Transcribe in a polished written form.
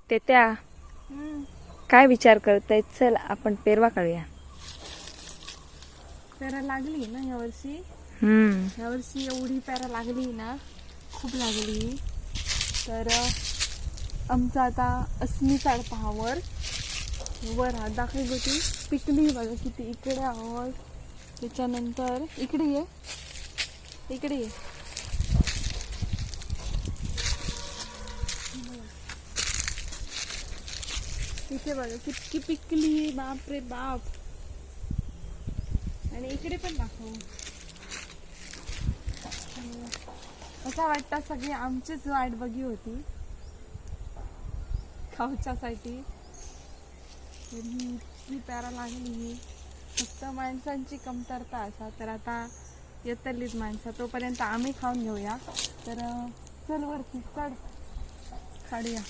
ते त्या काय विचार करताय? चल आपण पेरवा काढूया. पेरा लागली ना यावर्षी. यावर्षी एवढी पेरा लागली ना, खूप लागली. तर आमचं आता अस्मिताड पहावर वर हा दाखल होती पिकली बघा किती. इकडे आहोत, त्याच्यानंतर इकडे ये, इकडे ये. इथे बघा किती पिकली, बाप रे बाप. आणि इकडे पण दाखव. असं वाटतं सगळी आमचीच वाट बघी होती खाऊच्यासाठी. इतकी प्यारा लागली, फक्त माणसांची कमतरता असा. तर आता येतलीच माणसं, तोपर्यंत आम्ही खाऊन घेऊया. तर चल वरती चढ, काढूया.